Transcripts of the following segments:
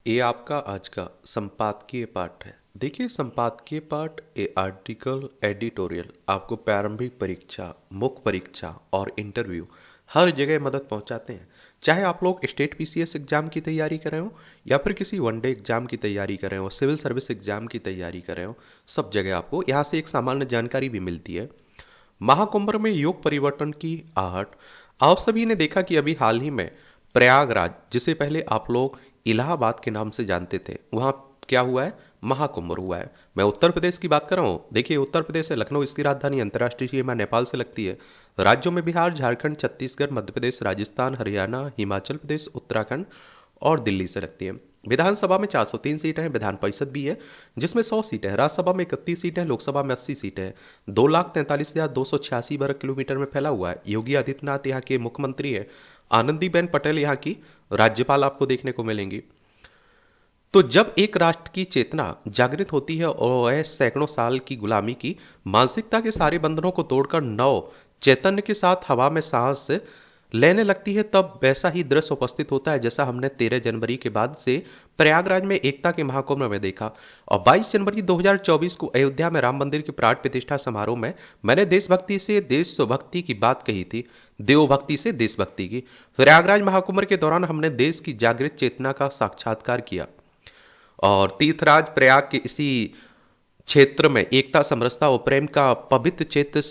ये आपका आज का संपादकीय पाठ है। देखिए, संपादकीय पाठ ए आर्टिकल एडिटोरियल आपको प्रारंभिक परीक्षा, मुख्य परीक्षा और इंटरव्यू हर जगह मदद पहुंचाते हैं। चाहे आप लोग स्टेट पीसीएस एग्जाम की तैयारी कर रहे हो या फिर किसी वनडे एग्जाम की तैयारी कर रहे हो, सिविल सर्विस एग्जाम की तैयारी कर रहे हो, सब जगह आपको यहाँ से एक सामान्य जानकारी भी मिलती है। महाकुंभ में योग परिवर्तन की आहट। आप सभी ने देखा कि अभी हाल ही में प्रयागराज, जिसे पहले आप लोग इलाहाबाद के नाम से जानते थे, वहां क्या हुआ है? महाकुंभ हुआ है। मैं उत्तर प्रदेश की बात कर रहा हूँ। देखिए, उत्तर प्रदेश है, लखनऊ इसकी राजधानी, अंतर्राष्ट्रीय सीमा नेपाल से लगती है। राज्यों में बिहार, झारखंड, छत्तीसगढ़, मध्य प्रदेश, राजस्थान, हरियाणा, हिमाचल प्रदेश, उत्तराखंड और दिल्ली से लगती है। विधानसभा में 403 सीटें हैं, विधान परिषद भी है जिसमें 100 सीटें हैं, राज्यसभा में 31 सीटें हैं, लोकसभा में 80 सीटें हैं। 2,43,286 वर्ग किलोमीटर में फैला हुआ है। योगी आदित्यनाथ यहाँ के मुख्यमंत्री है, आनंदीबेन पटेल यहाँ की राज्यपाल आपको देखने को मिलेंगी। तो जब एक राष्ट्र की चेतना जागृत होती है और वह सैकड़ों साल की गुलामी की मानसिकता के सारे बंधनों को तोड़कर नव चैतन्य के साथ हवा में सांस लेने लगती है, तब वैसा ही दृश्य उपस्थित होता है जैसा हमने 13 जनवरी के बाद से प्रयागराज में एकता के महाकुंभ में देखा। और 22 जनवरी 2024 को अयोध्या में राम मंदिर के प्राण प्रतिष्ठा समारोह में मैंने देशभक्ति से देशभक्ति की बात कही थी, देवभक्ति से देशभक्ति की। प्रयागराज महाकुंभ के दौरान हमने देश की जागृत चेतना का साक्षात्कार किया और तीर्थराज प्रयाग के इसी क्षेत्र में एकता, समरसता और प्रेम का पवित्र क्षेत्र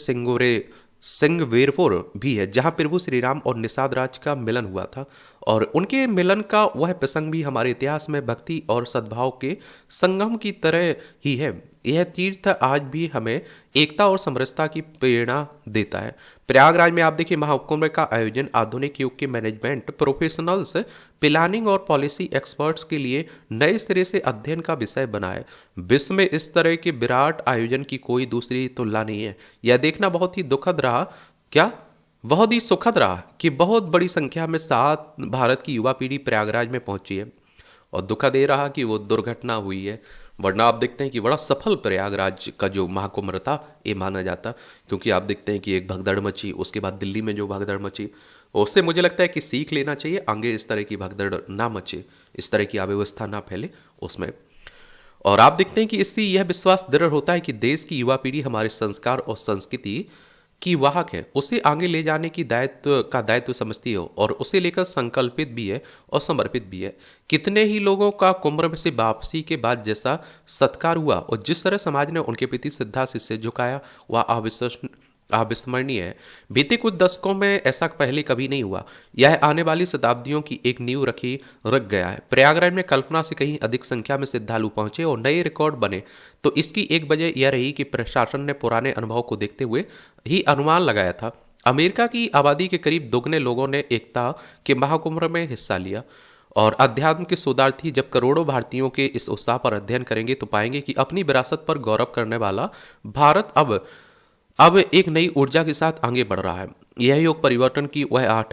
सिंगवेरपुर भी है, जहां प्रभु श्री राम और निषाद राज का मिलन हुआ था। और उनके मिलन का वह प्रसंग भी हमारे इतिहास में भक्ति और सद्भाव के संगम की तरह ही है। यह तीर्थ आज भी हमें एकता और समरसता की प्रेरणा देता है। प्रयागराज में आप देखिए, महाकुंभ का आयोजन आधुनिक युग के मैनेजमेंट प्रोफेशनल्स, प्लानिंग और पॉलिसी एक्सपर्ट्स के लिए नए सिरे से अध्ययन का विषय बना है। विश्व में इस तरह के विराट आयोजन की कोई दूसरी तुलना नहीं है। यह देखना बहुत ही दुखद रहा, क्या बहुत ही सुखद रहा कि बहुत बड़ी संख्या में सात भारत की युवा पीढ़ी प्रयागराज में पहुंची है। और दुखद ये रहा कि वो दुर्घटना हुई है, वरना आप देखते हैं कि बड़ा सफल प्रयागराज का जो महाकुंभ था ये माना जाता। क्योंकि आप देखते हैं कि एक भगदड़ मची, उसके बाद दिल्ली में जो भगदड़ मची, उससे मुझे लगता है कि सीख लेना चाहिए, आगे इस तरह की भगदड़ ना मचे, इस तरह की अव्यवस्था ना फैले उसमें। और आप देखते हैं कि इससे यह विश्वास दृढ़ होता है कि देश की युवा पीढ़ी हमारे संस्कार और संस्कृति की वाहक है, उसे आगे ले जाने की दायित्व समझती हो और उसे लेकर संकल्पित भी है और समर्पित भी है। कितने ही लोगों का कुंभ से वापसी के बाद जैसा सत्कार हुआ और जिस तरह समाज ने उनके प्रति श्रद्धा से झुकाया, वह अविस्मरणीय है। बीते कुछ दशकों में ऐसा पहले कभी नहीं हुआ। यह आने वाली शताब्दियों की एक नींव रख गया है। प्रयागराज में कल्पना से कहीं अधिक संख्या में श्रद्धालु पहुंचे और नए रिकॉर्ड बने, तो इसकी एक वजह यह रही कि प्रशासन ने पुराने अनुभव को देखते हुए ही अनुमान लगाया था। अमेरिका की आबादी के करीब दोगुने लोगों ने एकता के महाकुंभ में हिस्सा लिया। और अध्यात्म के शोधार्थी जब करोड़ों भारतीयों के इस उत्साह पर अध्ययन करेंगे तो पाएंगे कि अपनी विरासत पर गौरव करने वाला भारत अब एक नई ऊर्जा के साथ आगे बढ़ रहा है। यह योग परिवर्तन की वह आहट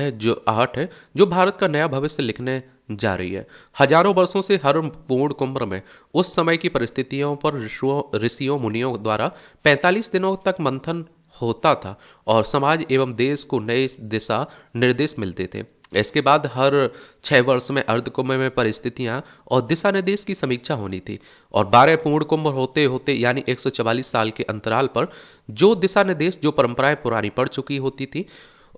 है जो भारत का नया भविष्य लिखने जा रही है। हजारों वर्षों से हर पूर्ण कुंभ में उस समय की परिस्थितियों पर ऋषियों मुनियों द्वारा 45 दिनों तक मंथन होता था और समाज एवं देश को नए दिशा निर्देश मिलते थे। इसके बाद हर 6 वर्ष में अर्ध कुंभ में परिस्थितियां और दिशा निर्देश की समीक्षा होनी थी और 12 पूर्ण कुंभ होते होते यानी 144 साल के अंतराल पर जो दिशा निर्देश, जो परंपराएं पुरानी पड़ चुकी होती थी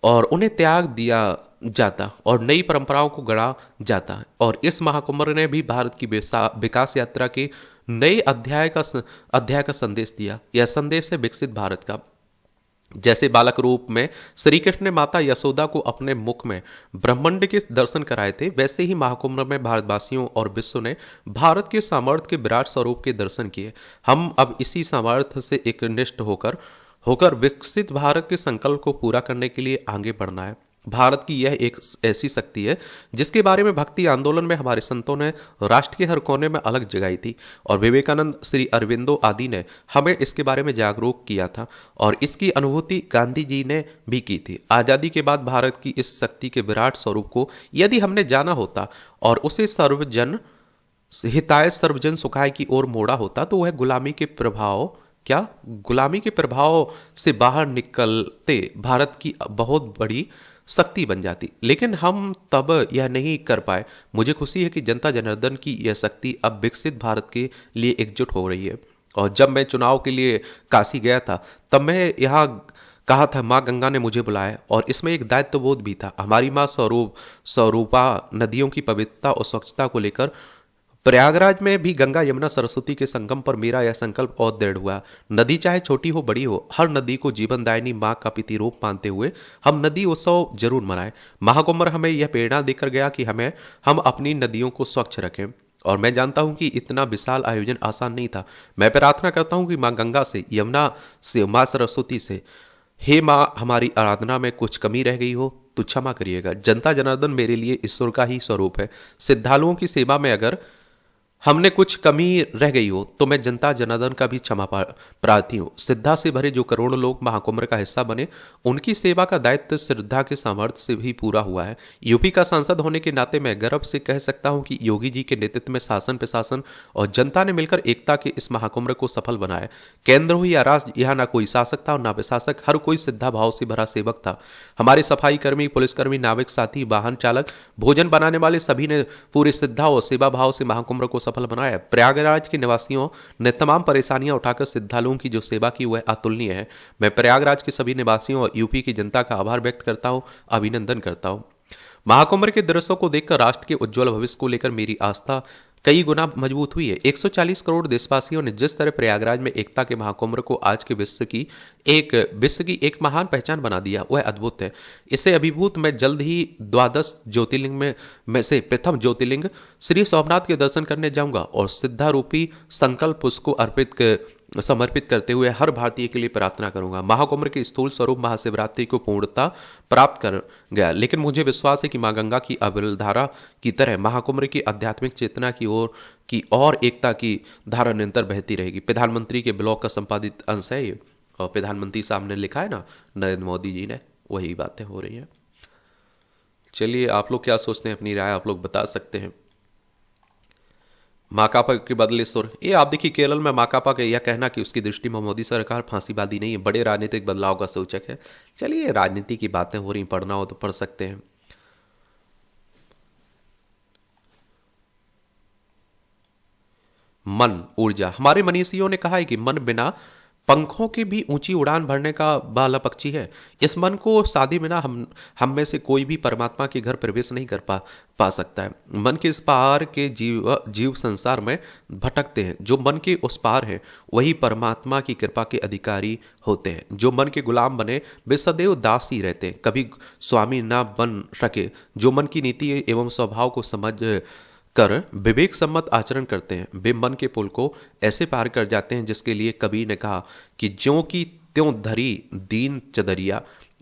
और उन्हें त्याग दिया जाता और नई परंपराओं को गढ़ा जाता। और इस महाकुंभ ने भी भारत की विकास यात्रा के नए अध्याय का संदेश दिया। यह संदेश है विकसित भारत का। जैसे बालक रूप में श्री कृष्ण ने माता यशोदा को अपने मुख में ब्रह्मांड के दर्शन कराए थे, वैसे ही महाकुंभ में भारतवासियों और विश्व ने भारत के सामर्थ्य के विराट स्वरूप के दर्शन किए। हम अब इसी सामर्थ्य से एकनिष्ठ होकर विकसित भारत के संकल्प को पूरा करने के लिए आगे बढ़ना है। भारत की यह एक ऐसी शक्ति है जिसके बारे में भक्ति आंदोलन में हमारे संतों ने राष्ट्र के हर कोने में अलग जगाई थी और विवेकानंद, श्री अरविंदो आदि ने हमें इसके बारे में जागरूक किया था और इसकी अनुभूति गांधी जी ने भी की थी। आजादी के बाद भारत की इस शक्ति के विराट स्वरूप को यदि हमने जाना होता और उसे सर्वजन हिताय सर्वजन सुखाय की ओर मोड़ा होता तो वह गुलामी के प्रभाव से बाहर निकलते भारत की बहुत बड़ी शक्ति बन जाती, लेकिन हम तब यह नहीं कर पाए। मुझे खुशी है कि जनता जनार्दन की यह शक्ति अब विकसित भारत के लिए एकजुट हो रही है। और जब मैं चुनाव के लिए काशी गया था, तब मैं यहाँ कहा था माँ गंगा ने मुझे बुलाया, और इसमें एक दायित्व बोध भी था। हमारी माँ स्वरूपा नदियों की पवित्रता और स्वच्छता को लेकर प्रयागराज में भी गंगा यमुना सरस्वती के संगम पर मेरा यह संकल्प और दृढ़ हुआ। नदी चाहे छोटी हो बड़ी हो, हर नदी को जीवनदायिनी माँ का प्रतिरूप मानते हुए हम नदी उत्सव जरूर मनाएं। महाकुंभ हमें यह प्रेरणा देकर गया कि हम अपनी नदियों को स्वच्छ रखें। और मैं जानता हूं कि इतना विशाल आयोजन आसान नहीं था। मैं प्रार्थना करता हूं कि माँ गंगा से, यमुना से, माँ सरस्वती से, हे माँ, हमारी आराधना में कुछ कमी रह गई हो तो क्षमा करिएगा। जनता जनार्दन मेरे लिए ईश्वर का ही स्वरूप है। श्रद्धालुओं की सेवा में अगर हमने कुछ कमी रह गई हो तो मैं जनता जनार्दन का भी क्षमा प्रार्थी हूँ। श्रद्धा से भरे जो करोड़ों लोग महाकुंभ का हिस्सा बने, उनकी सेवा का दायित्व श्रद्धा के सामर्थ्य से भी पूरा हुआ है। यूपी का सांसद होने के नाते मैं गर्व से कह सकता हूं कि योगी जी के नेतृत्व में शासन प्रशासन और जनता ने मिलकर एकता के इस महाकुंभ को सफल बनाया। केंद्र हो या राज्य, यहाँ ना कोई शासक था और ना प्रशासक, हर कोई श्रद्धा भाव से भरा सेवक था। हमारे सफाई कर्मी, पुलिसकर्मी, नाविक साथी, वाहन चालक, भोजन बनाने वाले सभी ने पूरी श्रद्धा और सेवा भाव से महाकुंभ को सफल बनाया। प्रयागराज के निवासियों ने तमाम परेशानियां उठाकर श्रद्धालुओं की जो सेवा की वह अतुलनीय है। मैं प्रयागराज के सभी निवासियों और यूपी की जनता का आभार व्यक्त करता हूं, अभिनंदन करता हूं। महाकुंभ के दृश्यों को देखकर राष्ट्र के उज्जवल भविष्य को लेकर मेरी आस्था कई गुना मजबूत हुई है। 140 करोड़ देशवासियों ने जिस तरह प्रयागराज में एकता के महाकुंभ को आज के विश्व की एक महान पहचान बना दिया, वह अद्भुत है। इससे अभिभूत मैं जल्द ही द्वादश ज्योतिर्लिंग में से प्रथम ज्योतिर्लिंग श्री सोमनाथ के दर्शन करने जाऊंगा और सिद्धा रूपी संकल्प उसको समर्पित करते हुए हर भारतीय के लिए प्रार्थना करूंगा। महाकुंभ के स्थूल स्वरूप महाशिवरात्रि को पूर्णता प्राप्त कर गया, लेकिन मुझे विश्वास है कि मां गंगा की अविरल धारा की तरह महाकुंभ की आध्यात्मिक चेतना की और एकता की धारा निरंतर बहती रहेगी। प्रधानमंत्री के ब्लॉग का संपादित अंश है ये, और प्रधानमंत्री साहब ने लिखा है ना, नरेंद्र मोदी जी ने, वही बातें हो रही हैं। चलिए, आप लोग क्या सोचते हैं, अपनी राय आप लोग बता सकते हैं। माकापा के बदले सुर, ये आप देखिए केरल में माकापा का यह कहना कि उसकी दृष्टि में मोदी सरकार फांसीवादी नहीं है, बड़े राजनीतिक बदलाव का सूचक है। चलिए, राजनीति की बातें हो रही, पढ़ना हो तो पढ़ सकते हैं। मन ऊर्जा, हमारे मनीषियों ने कहा है कि मन बिना पंखों के भी ऊंची उड़ान भरने का वाला पक्षी है। इस मन को साधे बिना हम में से कोई भी परमात्मा के घर प्रवेश नहीं कर पा सकता है। मन के इस पार के जीव संसार में भटकते हैं। जो मन के उस पार है वही परमात्मा की कृपा के अधिकारी होते हैं। जो मन के गुलाम बने वे सदैव दास ही रहते हैं, कभी स्वामी ना बन सके। जो मन की नीति एवं स्वभाव को समझ कर विवेक सम्मत आचरण करते हैं, वे मन के पुल को ऐसे पार कर जाते हैं जिसके लिए कबीर ने कहा कि ज्यों की त्यों धरी दीन चदरिया।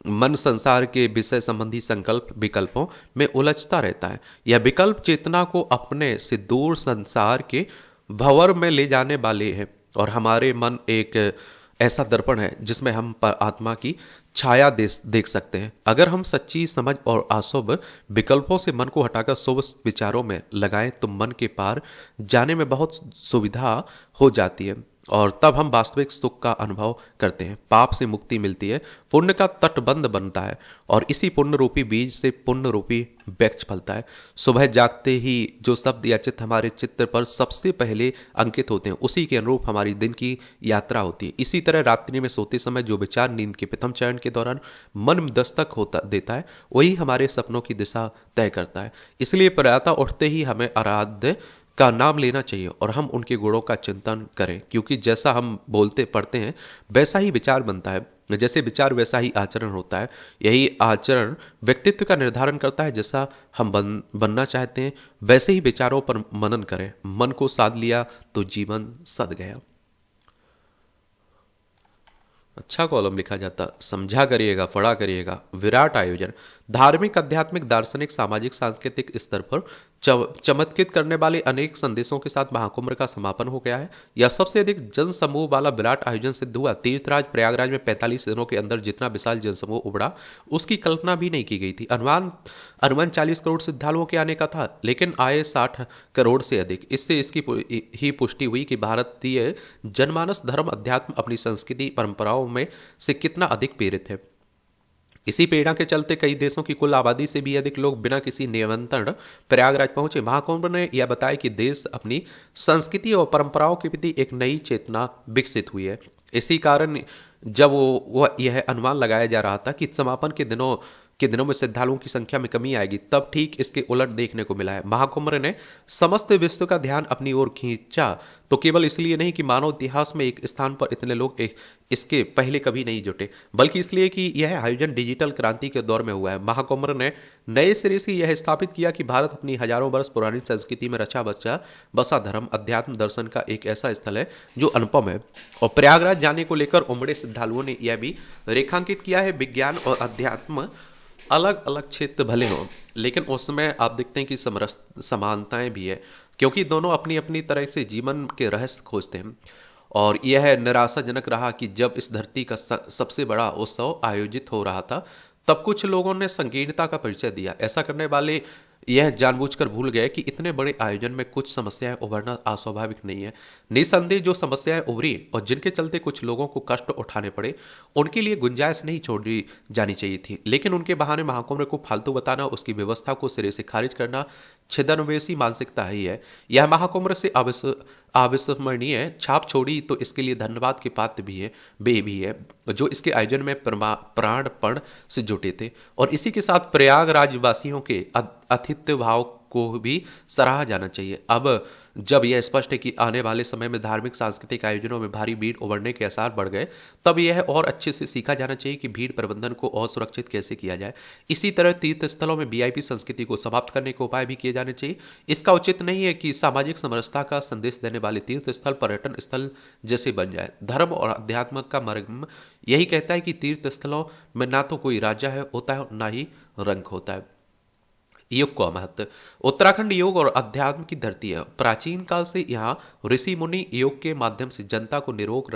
मन संसार के विषय संबंधी संकल्प विकल्पों में उलझता रहता है। यह विकल्प चेतना को अपने से दूर संसार के भंवर में ले जाने वाले हैं। और हमारे मन एक ऐसा दर्पण है जिसमें हम आत्मा की छाया देख सकते हैं। अगर हम सच्ची समझ और अशुभ विकल्पों से मन को हटाकर शुभ विचारों में लगाएं तो मन के पार जाने में बहुत सुविधा हो जाती है, और तब हम वास्तविक सुख का अनुभव करते हैं। पाप से मुक्ति मिलती है, पुण्य का तटबंध बनता है, और इसी पुण्य रूपी बीज से पुण्य रूपी वृक्ष फलता है। सुबह जागते ही जो शब्द या चित्त हमारे चित्त पर सबसे पहले अंकित होते हैं, उसी के अनुरूप हमारी दिन की यात्रा होती है। इसी तरह रात्रि में सोते समय जो विचार नींद के प्रथम चरण के दौरान मन दस्तक देता है, वही हमारे सपनों की दिशा तय करता है। इसलिए प्रातः उठते ही हमें आराध्य का नाम लेना चाहिए और हम उनके गुणों का चिंतन करें, क्योंकि जैसा हम बोलते पढ़ते हैं वैसा ही विचार बनता है। जैसे विचार वैसा ही आचरण होता है। यही आचरण व्यक्तित्व का निर्धारण करता है। जैसा हम बनना चाहते हैं वैसे ही विचारों पर मनन करें। मन को साध लिया तो जीवन सद गया। अच्छा कॉलम लिखा जाता, समझा करिएगा, पढ़ा करिएगा। विराट आयोजन, धार्मिक, आध्यात्मिक, दार्शनिक, सामाजिक, सांस्कृतिक स्तर पर चमत्कृत करने वाले अनेक संदेशों के साथ महाकुंभ का समापन हो गया है। यह सबसे अधिक जनसमूह वाला विराट आयोजन सिद्ध हुआ। तीर्थराज प्रयागराज में 45 दिनों के अंदर जितना विशाल जनसमूह उबड़ा उसकी कल्पना भी नहीं की गई थी। अनुमान 40 करोड़ श्रद्धालुओं के आने का था, लेकिन आए 60 करोड़ से अधिक। इससे इसकी ही पुष्टि हुई कि भारतीय जनमानस धर्म, अध्यात्म, अपनी संस्कृति, परंपराओं में से कितना अधिक प्रेरित है। इसी प्रेरणा के चलते कई देशों की कुल आबादी से भी अधिक लोग बिना किसी निमंत्रण प्रयागराज पहुंचे। महाकुंभ ने यह बताया कि देश अपनी संस्कृति और परंपराओं के प्रति एक नई चेतना विकसित हुई है। इसी कारण जब वह यह अनुमान लगाया जा रहा था कि समापन के दिनों में श्रद्धालुओं की संख्या में कमी आएगी, तब ठीक इसके उलट देखने को मिला है। महाकुंभ ने समस्त विश्व का ध्यान अपनी ओर खींचा, तो केवल इसलिए नहीं कि मानव इतिहास में एक स्थान पर इतने लोग इसके पहले कभी नहीं जुटे, बल्कि इसलिए कि यह आयोजन डिजिटल क्रांति के दौर में हुआ है। महाकुंभ ने नए सिरे से यह स्थापित किया कि भारत अपनी हजारों वर्ष पुरानी संस्कृति में रचा बसा धर्म, अध्यात्म, दर्शन का एक ऐसा स्थल है जो अनुपम है। और प्रयागराज जाने को लेकर उमड़े श्रद्धालुओं ने यह भी रेखांकित किया है, विज्ञान और अध्यात्म अलग अलग क्षेत्र भले हों, लेकिन उसमें आप देखते हैं कि समानताएं भी है, क्योंकि दोनों अपनी अपनी तरह से जीवन के रहस्य खोजते हैं। और यह निराशाजनक रहा कि जब इस धरती का सबसे बड़ा उत्सव आयोजित हो रहा था, तब कुछ लोगों ने संकीर्णता का परिचय दिया। ऐसा करने वाले यह जानबूझकर भूल गए कि इतने बड़े आयोजन में कुछ समस्याएं उभरना अस्वाभाविक नहीं है। निसंदेह जो समस्याएं उभरी और जिनके चलते कुछ लोगों को कष्ट उठाने पड़े, उनके लिए गुंजाइश नहीं छोड़ी जानी चाहिए थी, लेकिन उनके बहाने महाकुंभ को फालतू बताना, उसकी व्यवस्था को सिरे से खारिज करना छिदनवेशी मानसिकता ही है। यह महाकुंभ से अविस्मरणीय छाप छोड़ी, तो इसके लिए धन्यवाद के पात्र भी है जो इसके आयोजन में प्राणपण से जुटे थे। और इसी के साथ प्रयागराज वासियों के आतिथ्य भाव को भी सराहा जाना चाहिए। अब जब यह स्पष्ट है कि आने वाले समय में धार्मिक सांस्कृतिक आयोजनों में भारी भीड़ उभरने के आसार बढ़ गए, तब यह और अच्छे से सीखा जाना चाहिए कि भीड़ प्रबंधन को और सुरक्षित कैसे किया जाए। इसी तरह तीर्थ स्थलों में वीआईपी संस्कृति को समाप्त करने के उपाय भी किए जाने चाहिए। इसका उचित नहीं है कि सामाजिक समरसता का संदेश देने वाले तीर्थ स्थल पर्यटन स्थल जैसे बन जाए। धर्म और अध्यात्म का मर्म यही कहता है कि तीर्थ स्थलों में ना तो कोई राजा होता है, ना ही रंग होता है। योग का महत्व। उत्तराखंड योग और अध्यात्म की धरती है। प्राचीन काल से यहाँ ऋषि मुनि योग के माध्यम से जनता को निरोग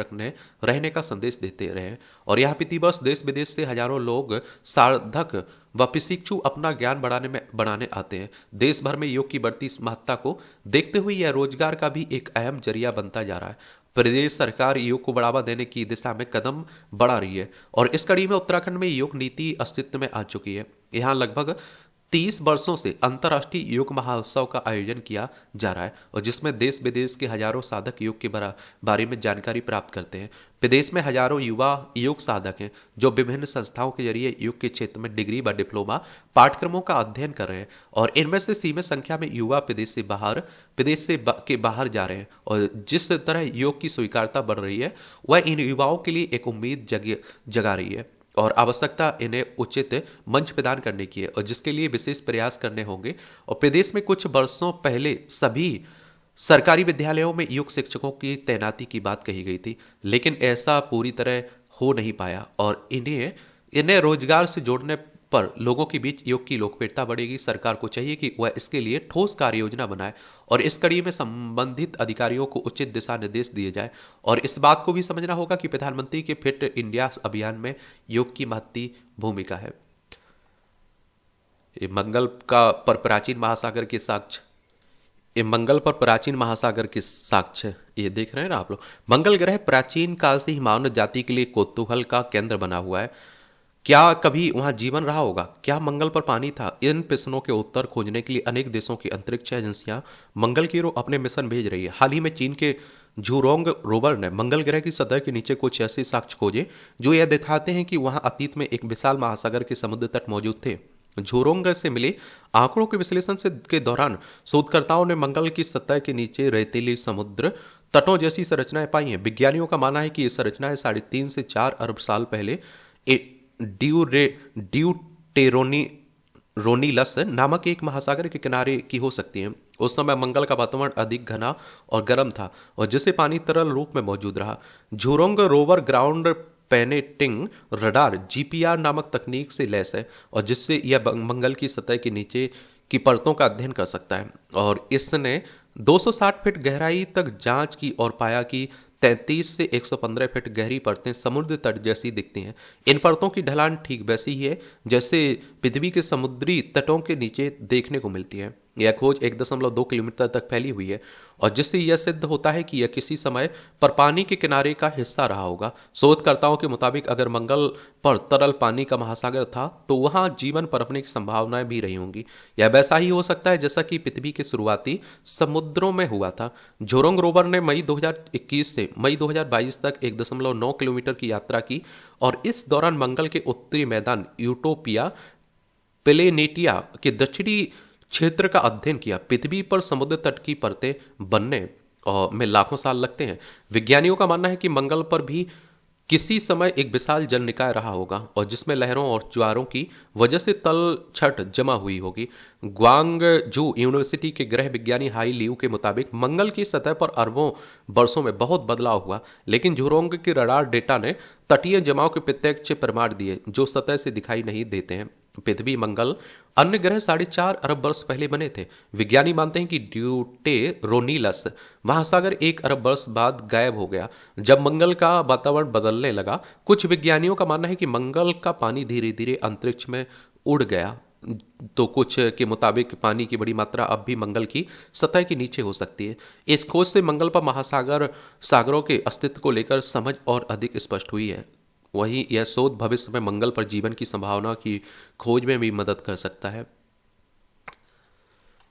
रहने का संदेश देते रहे, और यहाँ प्रतिवर्ष देश विदेश से हजारों लोग साधक व प्रशिक्षु अपना ज्ञान बढ़ाने आते हैं। देश भर में योग की बढ़ती महत्ता को देखते हुए यह रोजगार का भी एक अहम जरिया बनता जा रहा है। प्रदेश सरकार योग को बढ़ावा देने की दिशा में कदम बढ़ा रही है, और इस कड़ी में उत्तराखंड में योग नीति अस्तित्व में आ चुकी है। यहाँ लगभग 30 वर्षों से अंतर्राष्ट्रीय योग महोत्सव का आयोजन किया जा रहा है, और जिसमें देश विदेश के हजारों साधक योग के बारे में जानकारी प्राप्त करते हैं। प्रदेश में हजारों युवा योग साधक हैं जो विभिन्न संस्थाओं के जरिए योग के क्षेत्र में डिग्री व डिप्लोमा पाठ्यक्रमों का अध्ययन कर रहे हैं, और इनमें से सीमित संख्या में युवा प्रदेश के बाहर जा रहे हैं। और जिस तरह योग की स्वीकारता बढ़ रही है, वह इन युवाओं के लिए एक उम्मीद जगा रही है, और आवश्यकता इन्हें उचित मंच प्रदान करने की है, और जिसके लिए विशेष प्रयास करने होंगे। और प्रदेश में कुछ वर्षों पहले सभी सरकारी विद्यालयों में योग शिक्षकों की तैनाती की बात कही गई थी, लेकिन ऐसा पूरी तरह हो नहीं पाया, और इन्हें रोजगार से जोड़ने पर लोगों के बीच योग की लोकप्रियता बढ़ेगी। सरकार को चाहिए कि वह इसके लिए ठोस कार्य योजना बनाए, और इस कड़ी में संबंधित अधिकारियों को उचित दिशा निर्देश दिए जाए। और इस बात को भी समझना होगा कि प्रधानमंत्री के फिट इंडिया अभियान में योग की महत्वपूर्ण भूमिका है। ये मंगल पर प्राचीन महासागर के साक्ष्य ये देख रहे हैं ना आप लोग। मंगल ग्रह प्राचीन काल से ही मानव जाति के लिए कौतूहल का केंद्र बना हुआ है। क्या कभी वहां जीवन रहा होगा? क्या मंगल पर पानी था? इन प्रश्नों के उत्तर खोजने के लिए अनेक देशों की अंतरिक्ष एजेंसियां मंगल की ओर अपने मिशन भेज रही है। हाल ही में चीन के झूरोंग रोवर ने मंगल ग्रह की सतह के नीचे कुछ ऐसे साक्ष्य खोजे जो यह दिखाते हैं कि वहां अतीत में एक विशाल महासागर के समुद्र तट मौजूद थे। झूरोंग से मिले आंकड़ों के विश्लेषण के दौरान शोधकर्ताओं ने मंगल की सतह के नीचे रेतीली समुद्र तटों जैसी संरचनाएं पाई हैं। विज्ञानियों का मानना है कि ये संरचनाएं 3.5 से 4 अरब साल पहले ड्यूटेरोनिलस नामक एक महासागर के किनारे की हो सकती हैं। उस समय मंगल का वातावरण अधिक घना और गर्म था, और जिसे पानी तरल रूप में मौजूद रहा। झूरोंग रोवर ग्राउंड पेनेटिंग रडार जीपीआर नामक तकनीक से लैस है, और जिससे यह मंगल की सतह के नीचे की परतों का अध्ययन कर सकता है। और इसने 260 फीट गहराई तक जांच की और पाया कि 33 से 115 फीट गहरी परतें समुद्र तट जैसी दिखती हैं। इन परतों की ढलान ठीक वैसी ही है जैसे पृथ्वी के समुद्री तटों के नीचे देखने को मिलती है। यह खोज 1.2 किलोमीटर तक फैली हुई है और जिससे यह सिद्ध होता है कि यह किसी समय पर पानी के किनारे का हिस्सा रहा होगा। शोधकर्ताओं के मुताबिक अगर मंगल पर तरल पानी का महासागर था तो वहां जीवन पनपने की संभावनाएं भी रही होंगी। यह वैसा ही हो सकता है जैसा कि पृथ्वी के शुरुआती समुद्रों में हुआ था। झुरंग रोवर ने मई 2021 से मई 2022 तक 1.9 किलोमीटर की यात्रा की और इस दौरान मंगल के उत्तरी मैदान यूटोपिया प्लेनेटिया के दक्षिणी क्षेत्र का अध्ययन किया। पृथ्वी पर समुद्र तट की परतें बनने और में लाखों साल लगते हैं। विज्ञानियों का मानना है कि मंगल पर भी किसी समय एक विशाल जल निकाय रहा होगा और जिसमें लहरों और ज्वारों की वजह से तल छट जमा हुई होगी। ग्वांगजू यूनिवर्सिटी के ग्रह विज्ञानी हाई लियू के मुताबिक मंगल की सतह पर अरबों वर्षों में बहुत बदलाव हुआ, लेकिन झुरोंग के रडार डेटा ने तटीय जमाव के प्रत्यक्ष प्रमाण दिए जो सतह से दिखाई नहीं देते हैं। पृथ्वी मंगल अन्य ग्रह 4.5 अरब वर्ष पहले बने थे। विज्ञानी मानते हैं कि ड्यूटेरोनीलस महासागर 1 अरब वर्ष बाद गायब हो गया जब मंगल का वातावरण बदलने लगा। कुछ विज्ञानियों का मानना है कि मंगल का पानी धीरे धीरे अंतरिक्ष में उड़ गया, तो कुछ के मुताबिक पानी की बड़ी मात्रा अब भी मंगल की सतह के नीचे हो सकती है। इस खोज से मंगल पर सागरों के अस्तित्व को लेकर समझ और अधिक स्पष्ट हुई है। वहीं यह शोध भविष्य में मंगल पर जीवन की संभावना की खोज में भी मदद कर सकता है।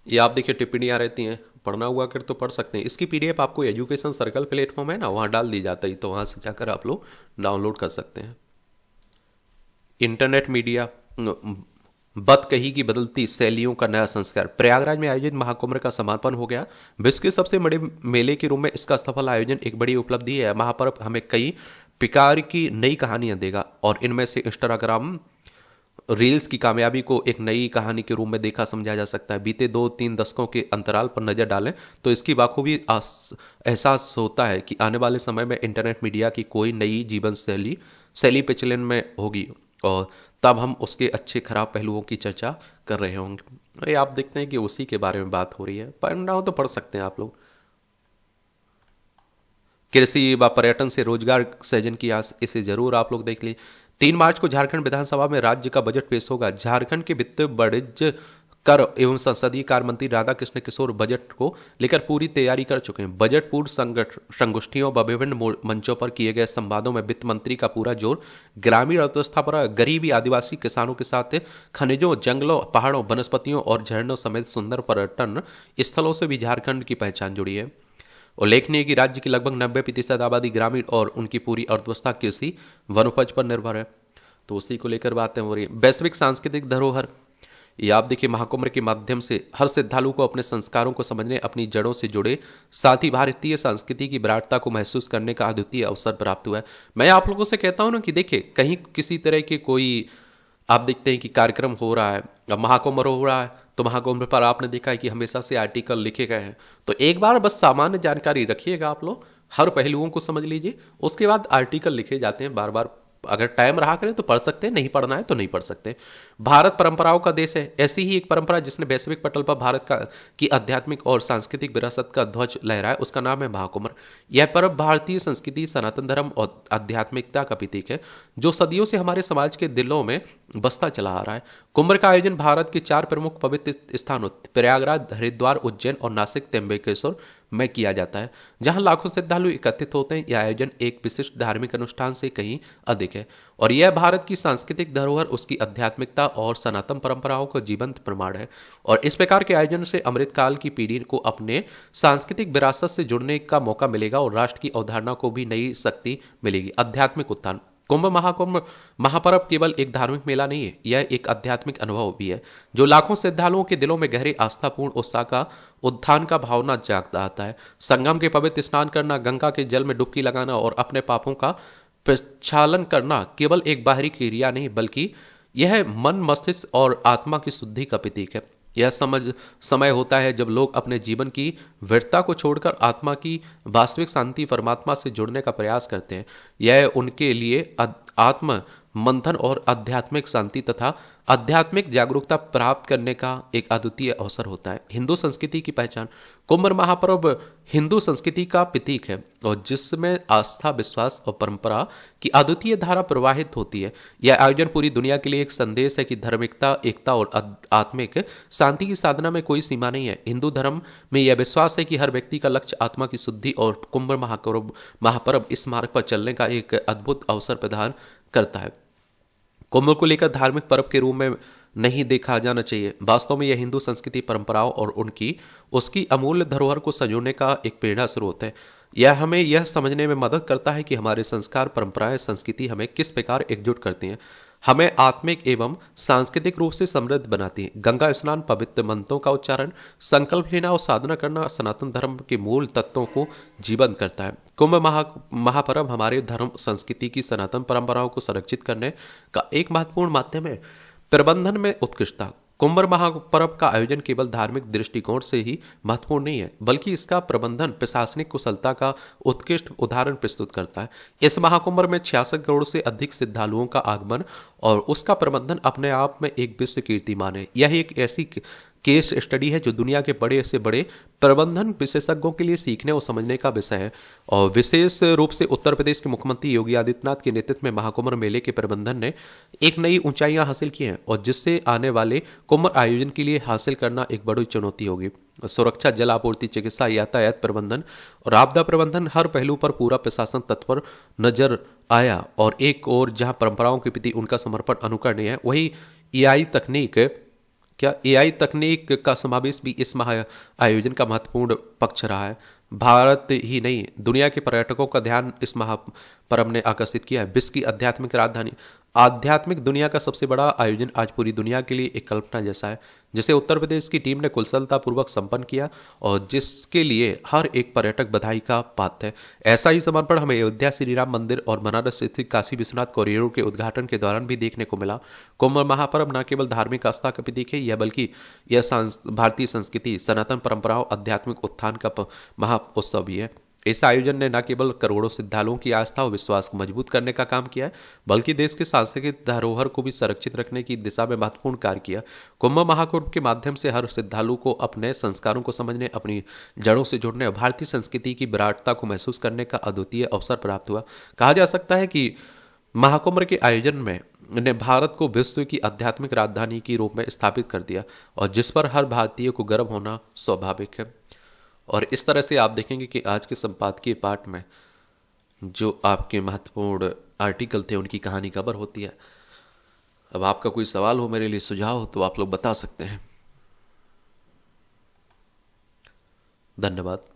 ये आप देखिए टिप्पणियां रहती हैं, पढ़ना हुआ कर तो पढ़ सकते हैं। इसकी पीडीएफ आपको एजुकेशन सर्कल प्लेटफॉर्म है ना, वहां डाल दी जाता है, तो वहां से जाकर आप लोग डाउनलोड कर सकते हैं। इंटरनेट मीडिया बतकही की बदलती शैलियों का नया संस्कार। प्रयागराज में आयोजित महाकुंभ का समापन हो गया। विश्व के सबसे बड़े मेले के रूप में इसका सफल आयोजन एक बड़ी उपलब्धि है। महापर्व हमें कई प्रकार की नई कहानियां देगा और इनमें से इंस्टाग्राम रील्स की कामयाबी को एक नई कहानी के रूप में देखा समझा जा सकता है। बीते 2-3 दशकों के अंतराल पर नजर डालें तो इसकी बखूबी एहसास होता है कि आने वाले समय में इंटरनेट मीडिया की कोई नई जीवन शैली प्रचलन में होगी और तब हम उसके अच्छे खराब पहलुओं की चर्चा कर रहे होंगे। आप देखते हैं कि उसी के बारे में बात हो रही है। पढ़ना हो तो पढ़ सकते हैं आप लोग। कृषि व पर्यटन से रोजगार सृजन की आस, इसे जरूर आप लोग देख लीजिए। 3 मार्च को झारखंड विधानसभा में राज्य का बजट पेश होगा। झारखंड के वित्त वाणिज्य कर एवं संसदीय कार्य मंत्री राधाकृष्ण किशोर बजट को लेकर पूरी तैयारी कर चुके हैं। बजट पूर्व संगोष्ठियों व विभिन्न मंचों पर किए गए संवादों में वित्त मंत्री का पूरा जोर ग्रामीण अर्थव्यवस्था पर, गरीबी आदिवासी किसानों के साथ खनिजों, जंगलों, पहाड़ों, वनस्पतियों और झरनों समेत सुंदर पर्यटन स्थलों से भी झारखंड की पहचान जुड़ी है। उल्लेखनीय कि राज्य की लगभग 90% आबादी ग्रामीण और उनकी पूरी अर्थव्यवस्था कृषि वनोपज पर निर्भर है। तो उसी को लेकर बातें हो रही है। वैश्विक सांस्कृतिक धरोहर, ये आप देखिए महाकुंभ के माध्यम से हर श्रद्धालु को अपने संस्कारों को समझने, अपनी जड़ों से जुड़े, साथ ही भारतीय संस्कृति की विराटता को महसूस करने का अद्वितीय अवसर प्राप्त हुआ है। मैं आप लोगों से कहता हूं ना कि देखिए कहीं किसी तरह की कोई आप देखते हैं कि कार्यक्रम हो रहा है, अब महाकुंभ हो रहा है, तो महाकुंभ पर आपने देखा है कि हमेशा से आर्टिकल लिखे गए हैं। तो एक बार बस सामान्य जानकारी रखिएगा, आप लोग हर पहलुओं को समझ लीजिए, उसके बाद आर्टिकल लिखे जाते हैं बार बार। अगर टाइम रहा करें तो पढ़ सकते हैं, नहीं पढ़ना है तो नहीं पढ़ सकते। भारत परंपराओं का देश है। ऐसी ही एक परंपरा जिसने वैश्विक पटल पर भारत की आध्यात्मिक और सांस्कृतिक विरासत का ध्वज लहराया, उसका नाम है महाकुंभ। यह पर्व भारतीय संस्कृति, सनातन धर्म और आध्यात्मिकता का प्रतीक है जो सदियों से हमारे समाज के दिलों में बसता चला आ रहा है। कुंभ का आयोजन भारत के 4 प्रमुख पवित्र स्थानों प्रयागराज, हरिद्वार, उज्जैन और नासिक त्र्यंबकेश्वर में किया जाता है, जहां लाखों श्रद्धालु एकत्रित होते हैं। यह आयोजन एक विशिष्ट धार्मिक अनुष्ठान से कहीं अधिक है और यह भारत की सांस्कृतिक धरोहर, उसकी आध्यात्मिकता और सनातन परंपराओं का जीवंत प्रमाण है। और इस प्रकार के आयोजन से अमृतकाल की पीढ़ी को अपने सांस्कृतिक विरासत से जुड़ने का मौका मिलेगा और राष्ट्र की अवधारणा को भी नई शक्ति मिलेगी। आध्यात्मिक उत्थान। कुंभ महाकुंभ महापर्व केवल एक धार्मिक मेला नहीं है, यह एक आध्यात्मिक अनुभव भी है जो लाखों श्रद्धालुओं के दिलों में गहरे आस्थापूर्ण उत्साह का उत्थान का भावना जागता आता है। संगम के पवित्र स्नान करना, गंगा के जल में डुबकी लगाना और अपने पापों का प्रक्षालन करना केवल एक बाहरी क्रिया नहीं बल्कि यह मन, मस्तिष्क और आत्मा की शुद्धि का प्रतीक है। यह समय होता है जब लोग अपने जीवन की व्यर्थता को छोड़कर आत्मा की वास्तविक शांति परमात्मा से जुड़ने का प्रयास करते हैं। यह उनके लिए आत्म मंथन और आध्यात्मिक शांति तथा आध्यात्मिक जागरूकता प्राप्त करने का एक अद्वितीय अवसर होता है। हिंदू संस्कृति की पहचान। कुंभ महापर्व हिंदू संस्कृति का प्रतीक है और जिसमें आस्था, विश्वास और परंपरा की अद्वितीय धारा प्रवाहित होती है। यह आयोजन पूरी दुनिया के लिए एक संदेश है कि धार्मिकता, एकता और आत्मिक शांति की साधना में कोई सीमा नहीं है। हिंदू धर्म में यह विश्वास है कि हर व्यक्ति का लक्ष्य आत्मा की शुद्धि और कुंभ महापर्व इस मार्ग पर चलने का एक अद्भुत अवसर प्रदान करता है। कुंभ को लेकर धार्मिक पर्व के रूप में नहीं देखा जाना चाहिए। वास्तव में यह हिंदू संस्कृति, परंपराओं और उसकी अमूल्य धरोहर को संजोने का एक प्रेरणा स्रोत है। यह हमें यह समझने में मदद करता है कि हमारे संस्कार, परंपराएं, संस्कृति हमें किस प्रकार एकजुट करती हैं, हमें आत्मिक एवं सांस्कृतिक रूप से समृद्ध बनाती है। गंगा स्नान, पवित्र मंत्रों का उच्चारण, संकल्प लेना और साधना करना सनातन धर्म के मूल तत्वों को जीवंत करता है। कुंभ महापर्व हमारे धर्म संस्कृति की सनातन परंपराओं को संरक्षित करने का एक महत्वपूर्ण माध्यम है। प्रबंधन में उत्कृष्टता। कुंभ महापर्व का आयोजन केवल धार्मिक दृष्टिकोण से ही महत्वपूर्ण नहीं है, बल्कि इसका प्रबंधन प्रशासनिक कुशलता का उत्कृष्ट उदाहरण प्रस्तुत करता है। इस महाकुंभ में 66 करोड़ से अधिक श्रद्धालुओं का आगमन और उसका प्रबंधन अपने आप में एक विश्व कीर्तिमान है। यह एक ऐसी केस स्टडी है जो दुनिया के बड़े से बड़े प्रबंधन विशेषज्ञों के लिए सीखने और समझने का विषय है। और विशेष रूप से उत्तर प्रदेश के मुख्यमंत्री योगी आदित्यनाथ के नेतृत्व में महाकुंभ मेले के प्रबंधन ने एक नई ऊंचाइयां हासिल की हैं और जिससे आने वाले कुंभ आयोजन के लिए हासिल करना एक बड़ी चुनौती होगी। सुरक्षा, जल आपूर्ति, चिकित्सा, यातायात प्रबंधन और आपदा प्रबंधन, हर पहलू पर पूरा प्रशासन तत्पर नजर आया। और एक और जहां परंपराओं के प्रति उनका समर्पण अनुकरणीय है, वही एआई तकनीक का समावेश भी इस महा आयोजन का महत्वपूर्ण पक्ष रहा है। भारत ही नहीं, दुनिया के पर्यटकों का ध्यान इस महापर्व ने आकर्षित किया है। विश्व की आध्यात्मिक राजधानी, आध्यात्मिक दुनिया का सबसे बड़ा आयोजन आज पूरी दुनिया के लिए एक कल्पना जैसा है, जिसे उत्तर प्रदेश की टीम ने कुशलतापूर्वक संपन्न किया और जिसके लिए हर एक पर्यटक बधाई का पात्र है। ऐसा ही समर्पण हमें अयोध्या श्री राम मंदिर और बनारस स्थित काशी विश्वनाथ कॉरिडोर के उद्घाटन के दौरान भी देखने को मिला। कुंभ महापर्व न केवल धार्मिक आस्था का प्रतीक है, यह बल्कि भारतीय संस्कृति, सनातन परंपराओं, आध्यात्मिक उत्थान का महा उत्सव भी है। इस आयोजन ने न केवल करोड़ों श्रद्धालुओं की आस्था और विश्वास को मजबूत करने का काम किया है, बल्कि देश के सांस्कृतिक धरोहर को भी संरक्षित रखने की दिशा में महत्वपूर्ण कार्य किया। कुंभ महाकुंभ के माध्यम से हर श्रद्धालु को अपने संस्कारों को समझने, अपनी जड़ों से जुड़ने और भारतीय संस्कृति की विराटता को महसूस करने का अद्वितीय अवसर प्राप्त हुआ। कहा जा सकता है कि महाकुंभ के आयोजन में ने भारत को विश्व की आध्यात्मिक राजधानी के रूप में स्थापित कर दिया और जिस पर हर भारतीय को गर्व होना स्वाभाविक है। और इस तरह से आप देखेंगे कि आज के संपादकीय पाठ में जो आपके महत्वपूर्ण आर्टिकल थे उनकी कहानी कवर होती है। अब आपका कोई सवाल हो, मेरे लिए सुझाव हो, तो आप लोग बता सकते हैं। धन्यवाद।